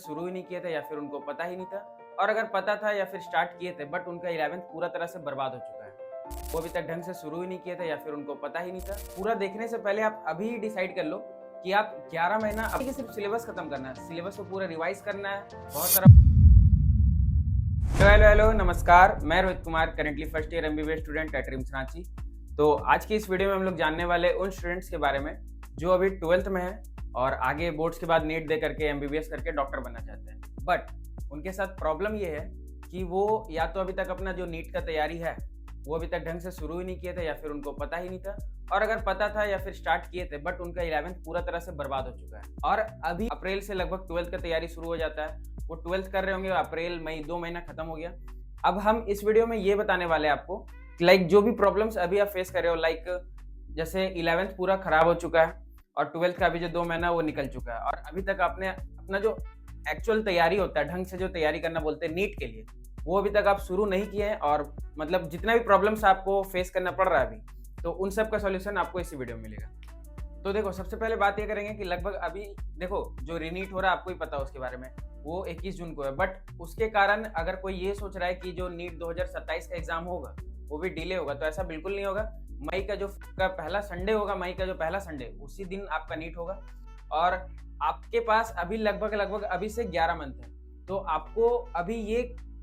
शुरू ही नहीं किए थे या फिर उनको पता ही नहीं था, और अगर पता था या फिर स्टार्ट किए थे बट उनका 11th पूरा तरह से बर्बाद हो चुका है। वो अभी तक ढंग से शुरू ही नहीं किए थे या फिर उनको पता ही नहीं था। पूरा देखने से पहले आप अभी डिसाइड कर लो कि आप 11 महीना अभी सिर्फ सिलेबस खत्म करना है, सिलेबस को पूरा रिवाइज करना है। बहुत सारा हेलो नमस्कार, मैं Rohit Kumar, currently first year MBBS student at RIMS Ranchi. तो आज की इस वीडियो में हम लोग जानने वाले उन स्टूडेंट्स के बारे में जो अभी 12th में है और आगे बोर्ड्स के बाद नीट दे करके एमबीबीएस करके डॉक्टर बनना चाहते हैं। बट उनके साथ प्रॉब्लम ये है कि वो या तो अभी तक अपना जो नीट का तैयारी है वो अभी तक ढंग से शुरू ही नहीं किए थे या फिर उनको पता ही नहीं था, और अगर पता था या फिर स्टार्ट किए थे बट उनका 11th पूरा तरह से बर्बाद हो चुका है। और अभी अप्रैल से लगभग 12th का तैयारी शुरू हो जाता है। वो 12th कर रहे होंगे, अप्रैल मई 2 महीना खत्म हो गया। अब हम इस वीडियो में ये बताने वाले हैं आपको लाइक जो भी प्रॉब्लम्स अभी आप फेस कर रहे हो, लाइक जैसे 11th पूरा खराब हो चुका है और 12th का अभी जो 2 महीना वो निकल चुका है, और अभी तक आपने अपना जो एक्चुअल तैयारी होता है, ढंग से जो तैयारी करना बोलते हैं नीट के लिए, वो अभी तक आप शुरू नहीं किए हैं। और मतलब जितना भी प्रॉब्लम्स आपको फेस करना पड़ रहा है अभी, तो उन सब का सॉल्यूशन आपको इसी वीडियो में मिलेगा। तो देखो, सबसे पहले बात ये करेंगे कि लगभग अभी देखो जो रीनीट हो रहा है आपको ही पता है उसके बारे में, वो 21 जून को है। बट उसके कारण अगर कोई ये सोच रहा है कि जो नीट 2027 का एग्जाम होगा वो भी डिले होगा, तो ऐसा बिल्कुल नहीं होगा। मई का जो पहला संडे होगा, मई का जो पहला संडे, उसी दिन आपका नीट होगा। और आपके पास अभी लगभग अभी से 11 मंथ है। तो आपको अभी ये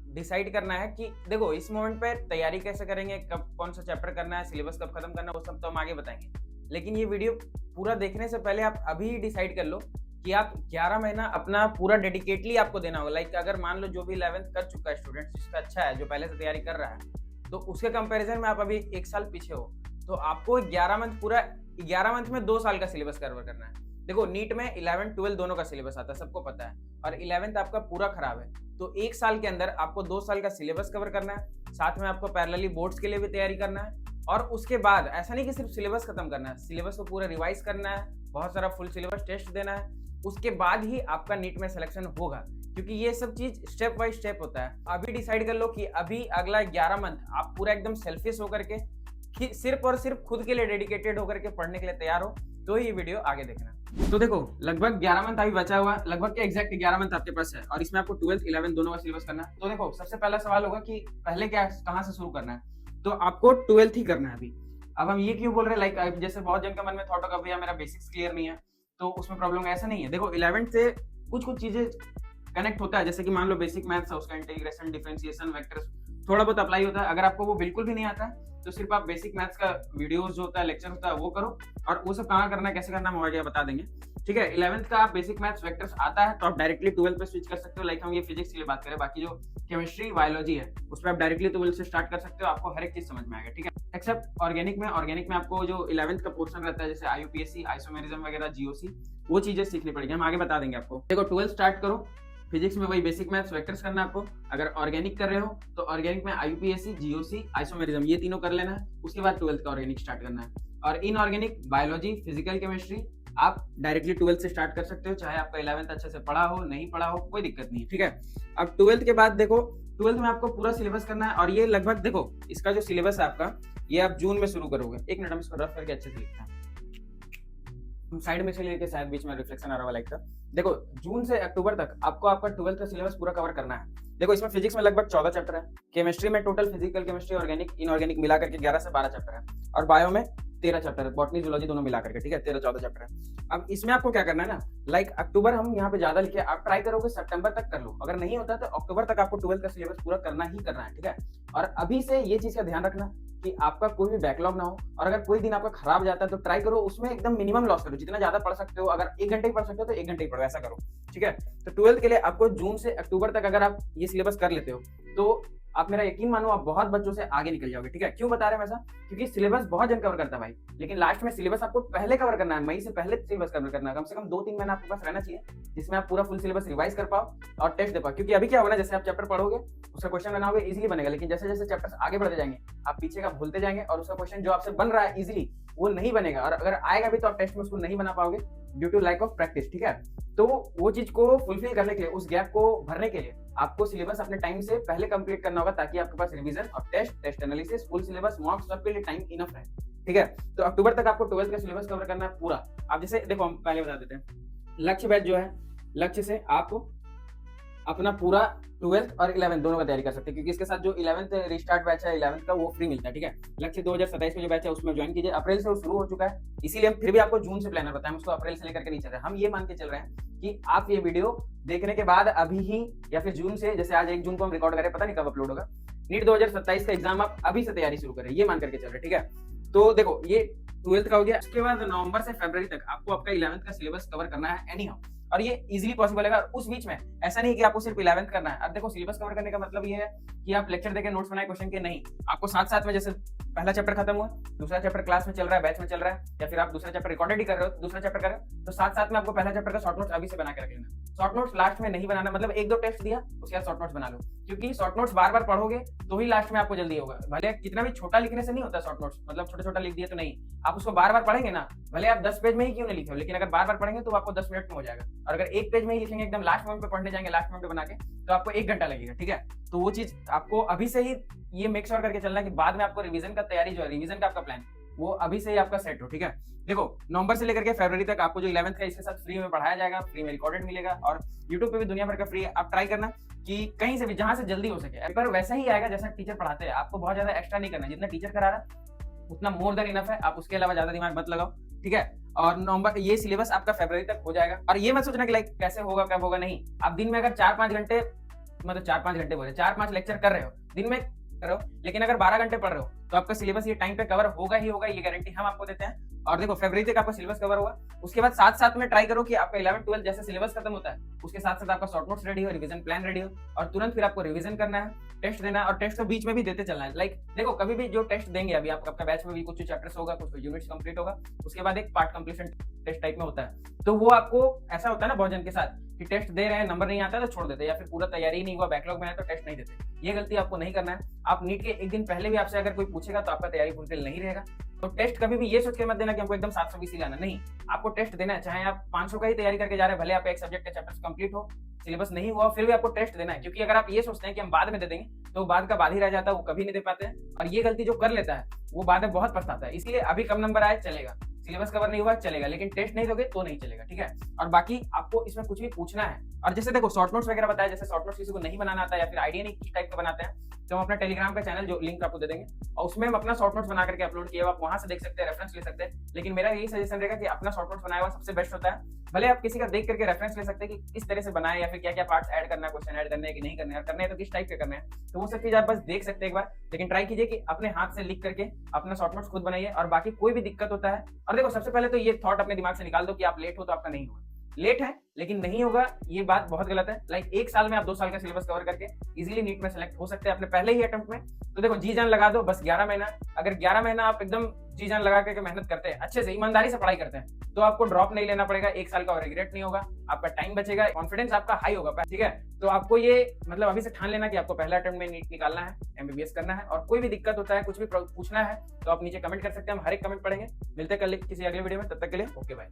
डिसाइड करना है कि देखो इस मोमेंट पे तैयारी कैसे करेंगे, कब कौन सा चैप्टर करना है, सिलेबस कब खत्म करना है, वो सब तो हम आगे बताएंगे। लेकिन ये वीडियो पूरा देखने से पहले आप अभी डिसाइड कर लो कि आप 11 महीना अपना पूरा डेडिकेटली आपको देना होगा। लाइक अगर मान लो जो भी 11th कर चुका है स्टूडेंट, जिसका अच्छा है, जो पहले से तैयारी कर रहा है, तो उसके कंपैरिजन में आप अभी 1 साल पीछे हो, तो आपको 11 मंथ पूरा 11 मंथ में 2 साल का सिलेबस कवर करना है। देखो नीट में 11 12 दोनों का सिलेबस आता है, सबको पता है, और 11th आपका पूरा खराब है। तो 1 साल के अंदर आपको 2 साल का सिलेबस कवर करना है, साथ में आपको पैरेलली बोर्ड्स के लिए भी तैयारी करना है। और उसके बाद ऐसा नहीं कि सिर्फ सिलेबस खत्म करना है, सिलेबस को पूरा रिवाइज करना है, बहुत सारा फुल सिलेबस टेस्ट देना है। उसके बाद ही आपका नीट में सिलेक्शन होगा, क्योंकि ये सब चीज स्टेप बाय स्टेप होता है। अभी डिसाइड कर लो कि अभी अगला 11 मंथ आप पूरा एकदम सेल्फिश होकर के सिर्फ और सिर्फ खुद के लिए डेडिकेटेड होकर के पढ़ने के लिए तैयार हो, तो ये वीडियो आगे देखना। तो देखो लगभग 11 मंथ अभी बचा हुआ, लगभग के एग्जैक्ट 11 मंथ आपके पास है, और इसमें आपको 12th 11 दोनों का सिलेबस करना है। तो देखो सबसे पहला सवाल होगा कि पहले कहाँ से शुरू करना है, तो आपको 12th ही करना है अभी। अब हम ये क्यों बोल रहे हैं, लाइक जैसे बहुत जन के मन में थॉट होगा भैया मेरा बेसिक्स क्लियर नहीं है, तो उसमें प्रॉब्लम है। ऐसा नहीं है। देखो 11th से कुछ चीजें कनेक्ट होता है, जैसे कि मान लो बेसिक मैथ्स है, उसका इंटीग्रेशन, डिफरेंशिएशन, वेक्टर्स थोड़ा बहुत अप्लाई होता है। अगर आपको वो बिल्कुल भी नहीं आता है तो सिर्फ आप बेसिक मैथ्स का वीडियोस जो होता है, लेक्चर होता है, वो करो। और वो सब कहाँ करना है, कैसे करना है, हम आगे बता देंगे, ठीक है। 11th का आप बेसिक मैथ्स, वेक्टर्स आता है तो आप डायरेक्टली 12th पे स्विच कर सकते हो। लाइक हम ये फिजिक्स के लिए बात करें, बाकी जो केमिस्ट्री, बायोलॉजी है उस पर आप डायरेक्टली 12th से स्टार्ट कर सकते हो, आपको हर एक चीज समझ में आएगा, ठीक है। एक्सेप्ट ऑर्गेनिक में आपको जो 11th का पोर्शन रहता है, जैसे आईयूपीएससी, आइसोमेरिज्म वगैरह, जीओसी, वो चीजें सीखनी पड़ेगी, हम आगे बता देंगे आपको। देखो 12th स्टार्ट करो, फिजिक्स में वही बेसिक मैथ्स, वेक्टर्स करना है आपको। अगर ऑर्गेनिक कर रहे हो तो ऑर्गेनिक में आईयूपीएससी, जीओसी, आइसोमेरिज्म, ये तीनों कर लेना है। उसके बाद 12th का ऑर्गेनिक स्टार्ट करना है। और इनऑर्गेनिक, बायोलॉजी, फिजिकल केमिस्ट्री आप डायरेक्टली 12th से स्टार्ट कर सकते हो, चाहे आपका 11th अच्छे से पढ़ा हो, नहीं पढ़ा हो, कोई दिक्कत नहीं है, ठीक है। अब 12th के बाद देखो 12th में आपको पूरा सिलेबस करना है, और ये लगभग देखो इसका जो सिलेबस है आपका, ये आप जून में शुरू करोगे। एक मिनट हम इसको रफ करके अच्छे से लिखते हैं, हम साइड में से लेके, शायद बीच में रिफ्लेक्शन आ रहा है लाइक का। देखो जून से अक्टूबर तक आपको आपका 12th का सिलेबस पूरा कवर करना है। देखो इसमें फिजिक्स में लगभग 14 चैप्टर है, केमिस्ट्री में total physical chemistry, organic, inorganic मिला करके 11 से 12 चैप्टर है, और बायो में 13 चैप्टर है, बॉटनी, जूलॉजी दोनों मिला करके, ठीक है, 13-14 चैप्टर है। अब इसमें आपको क्या करना है ना, लाइक अक्टूबर हम यहाँ पे ज्यादा लिखे, आप ट्राई करोगे सितंबर तक कर लो, अगर नहीं होता तो अक्टूबर तक आपको 12th का सिलेबस पूरा करना ही करना है, ठीक है। और अभी से ये चीज का ध्यान रखना कि आपका कोई भी बैकलॉग ना हो, और अगर कोई दिन आपका खराब जाता है तो ट्राई करो उसमें एकदम मिनिमम लॉस करो, जितना ज्यादा पढ़ सकते हो। अगर 1 घंटे ही पढ़ सकते हो तो 1 घंटे ही पढ़ो, ऐसा करो, ठीक है। तो 12th के लिए आपको जून से अक्टूबर तक अगर आप ये सिलेबस कर लेते हो तो आप मेरा यकीन मानो आप बहुत बच्चों से आगे निकल जाओगे, ठीक है। क्यों बता रहे हैं ऐसा, क्योंकि सिलेबस बहुत जन कवर करता है भाई, लेकिन लास्ट में सिलेबस आपको पहले कवर करना है, मई से पहले सिलेबस कवर करना है। कम से कम 2-3 महीना आपके पास रहना चाहिए जिसमें आप पूरा फुल सिलेबस रिवाइज कर पाओ और टेस्ट दे पाओ। क्योंकि अभी क्या होगा ना, जैसे आप चैप्टर पढ़ोगे उसका क्वेश्चन बनाओगे, इजीली बनेगा, लेकिन जैसे जैसे चैप्टर्स आगे बढ़ते जाएंगे आप पीछे का भूलते जाएंगे, और उसका क्वेश्चन जो आपसे बन रहा है इजीली वो नहीं बनेगा, और अगर आएगा भी तो आप टेस्ट में उसको नहीं बना पाओगे due to lack of practice, ठीक है। तो वो चीज को फुलफिल करने के लिए, उस गैप को भरने के लिए आपको सिलेबस अपने टाइम से पहले कंप्लीट करना होगा, ताकि आपके पास रिवीजन और test analysis, full syllabus, mocks सबके लिए टाइम इनफ है, ठीक है। तो अक्टूबर तक आपको 12th का सिलेबस कवर करना है पूरा। आप जैसे देखो हम पहले बता देते हैं, लक्ष्य बैच जो है, लक्ष्य से आप अपना पूरा 12th और 11th दोनों का तैयारी कर सकते हैं, क्योंकि इसके साथ जो 11th रिस्टार्ट बैच है 11th का वो फ्री मिलता है। ठीक है, लक्ष्य 2027 में जो बैच है उसमें ज्वाइन कीजिए। अप्रैल से वो शुरू हो चुका है, इसीलिए हम फिर भी आपको जून से प्लानर बताएं, हम उसको अप्रैल से लेकर के नहीं चल रहे हैं। हम ये मान के चल रहे हैं कि आप ये वीडियो देखने के बाद अभी ही या फिर जून से, जैसे आज 1 जून को हम रिकॉर्ड करें, पता नहीं कब अपलोड होगा, नीट 2027 का एग्जाम आप अभी से तैयारी शुरू करें, ये मान करके चल रहे हैं। ठीक है, तो देखो ये 12th का हो गया। उसके बाद नवंबर से फरवरी तक आपको आपका 11th का सिलेबस कवर करना है एनी हाउ, और ये इजीली पॉसिबल है। उस बीच में ऐसा नहीं कि आपको सिर्फ 11th करना है। अब देखो सिलेबस कवर करने का मतलब ये है कि आप लेक्चर देके नोट्स बनाए क्वेश्चन के, नहीं, आपको साथ साथ में, जैसे पहला चैप्टर खत्म हुआ, दूसरा चैप्टर क्लास में चल रहा है, बैच में चल रहा है, या फिर आप दूसरा चैप्टर रिकॉर्डेड ही कर रहे हो, दूसरा चैप्टर कर रहे हो, तो साथ साथ में आपको पहला चैप्टर का शॉर्ट नोट्स अभी से बना के रख लेना। शॉर्ट नोट्स लास्ट में नहीं बनाना, मतलब 1-2 टेस्ट दिया उसके बाद शॉर्ट नोट्स बना लो, क्योंकि शॉर्ट नोट्स बार बार पढ़ोगे तो ही लास्ट में आपको जल्दी होगा। भले कितना भी छोटा लिखने से नहीं होता शॉर्ट नोट्स, मतलब छोटा छोटा लिख दिया तो नहीं, आप उसको बार बार पढ़ेंगे ना, भले आप 10 पेज में ही क्यों नहीं लिखे हो, लेकिन अगर बार बार पढ़ेंगे तो आपको 10 मिनट में हो जाएगा। और अगर एक पेज में ही लिखेंगे, एकदम लास्ट मोमेंट पे पढ़ने जाएंगे, लास्ट मोमेंट पे बना के, तो आपको 1 घंटा लगेगा। ठीक है, तो वो चीज आपको अभी से ही ये मेक श्योर करके चलना कि बाद में आपको रिवीजन का तैयारी जो है, रिवीजन का आपका प्लान वो अभी से ही आपका सेट हो। ठीक है, देखो नवंबर से लेकर के फरवरी तक आपको जो 11th का इसके साथ फ्री में पढ़ाया जाएगा, फ्री में रिकॉर्डेड मिलेगा, और यूट्यूब पे भी दुनिया भर का फ्री है। आप ट्राई करना कि कहीं से भी, जहां से जल्दी हो सके, पेपर वैसा ही आएगा जैसा टीचर पढ़ाते हैं। आपको बहुत ज्यादा एक्स्ट्रा नहीं करना, जितना टीचर करा रहा उतना मोर देन इनफ है, आप उसके अलावा ज्यादा दिमाग मत लगाओ। ठीक है, और नवंबर ये सिलेबस आपका फरवरी तक हो जाएगा। और ये मत सोचना कि लाइक कैसे होगा कब होगा, नहीं, आप दिन में अगर 4-5 घंटे, मतलब 4-5 घंटे बोले, 4-5 लेक्चर कर रहे हो दिन में कर रहे हो, लेकिन अगर 12 घंटे पढ़ रहे हो तो आपका सिलेबस ये टाइम पे कवर होगा ही होगा, ये गारंटी हम आपको देते हैं। और देखो फरवरी तक आपका सिलेबस कवर होगा, उसके बाद साथ साथ में ट्राई करो कि आपका 11th-12th जैसे सिलेबस खत्म होता है उसके साथ साथ आपका शॉर्ट नोट्स रेडी हो, रिवीजन प्लान रेडी हो, और तुरंत फिर आपको रिवीजन करना है, टेस्ट देना है, और टेस्ट तो बीच में भी देते चलना है। लाइक देखो कभी भी जो टेस्ट देंगे, अभी आपका बैच में भी कुछ चैप्टर्स होगा, कुछ यूनिट्स कंप्लीट होगा, उसके बाद एक पार्ट कंप्लीशन टेस्ट टाइप में होता है, तो वो आपको ऐसा होता है ना बहुत जन के साथ कि टेस्ट दे रहे हैं, नंबर नहीं आता तो छोड़ देते, या फिर पूरा तैयारी नहीं हुआ, बैकलॉग में है तो टेस्ट नहीं देते। ये गलती आपको नहीं करना है। आप नीट के एक दिन पहले भी आपसे अगर कोई पूछेगा तो आपका तैयारी फुलफिल नहीं रहेगा। तो टेस्ट कभी भी ये सोच के मत देना कि हमको एकदम 720 ही लाना, नहीं, आपको टेस्ट देना है, चाहे आप 500 का ही तैयारी करके जा रहे हैं, भले आप एक सब्जेक्ट का चैप्टर कंप्लीट हो, सिलेबस नहीं हुआ, फिर भी आपको टेस्ट देना है। क्योंकि अगर आप ये सोचते हैं कि हम बाद में दे देंगे तो बाद का बाद ही रह जाता है, वो कभी नहीं दे पाते हैं, और ये गलती जो कर लेता है वो बाद में बहुत पछताता है। इसलिए अभी कम नंबर आए चलेगा, सिलेबस कवर नहीं हुआ चलेगा, लेकिन टेस्ट नहीं दोगे तो नहीं चलेगा। ठीक है, और बाकी आपको इसमें कुछ भी पूछना है, और जैसे देखो शॉर्ट नोट्स वगैरह बताया, जैसे शॉर्ट नोट्स किसी को नहीं बनाना आता या फिर आइडिया नहीं किस टाइप का बनाते हैं, तो हम अपना टेलीग्राम का चैनल जो लिंक आपको दे देंगे, और उसमें हम अपना शॉर्ट नोट्स बना करके अपलोड किया, आप वहां से देख सकते हैं, रेफरेंस ले सकते हैं। लेकिन मेरा यही सजेशन रहेगा कि अपना शॉर्ट नोट्स बनाया हुआ सबसे बेस्ट होता है। भले आप किसी का देख करके रेफरेंस ले सकते हैं कि किस तरह से बनाए, या फिर क्या क्या पार्ट्स ऐड करना है, क्वेश्चन ऐड करने हैं कि नहीं करने हैं, और करने हैं तो किस टाइप के करने हैं, तो वो सब चीज आप बस देख सकते हैं एक बार। लेकिन ट्राई कीजिए कि अपने हाथ से लिख करके अपना शॉर्ट नोट्स खुद बनाइए, और बाकी कोई भी दिक्कत होता है, और देखो सबसे पहले तो ये थॉट अपने दिमाग से निकाल दो कि आप लेट हो तो आपका नहीं होगा। लेट है लेकिन नहीं होगा, ये बात बहुत गलत है। लाइक 1 साल में आप 2 साल का सिलेबस कवर करके इजीली नीट में सेलेक्ट हो सकते हैं अपने पहले ही अटेम्प्ट में। तो देखो जी जान लगा दो, बस 11 महीना, अगर 11 महीना आप एकदम जी जान लगा करके मेहनत करते हैं, अच्छे से ईमानदारी से पढ़ाई करते हैं, तो आपको ड्रॉप नहीं लेना पड़ेगा, 1 साल का और रिग्रेट नहीं होगा, आपका टाइम बचेगा, कॉन्फिडेंस आपका हाई होगा। ठीक है, तो आपको ये मतलब अभी से ठान लेना कि आपको पहला अटेम्प्ट में नीट निकालना है, एमबीबीएस करना है, और कोई भी दिक्कत होता है, कुछ भी पूछना है तो आप नीचे कमेंट कर सकते हैं, हम हर एक कमेंट पढ़ेंगे। मिलते हैं कल किसी अगले वीडियो में, तब तक के लिए ओके बाय।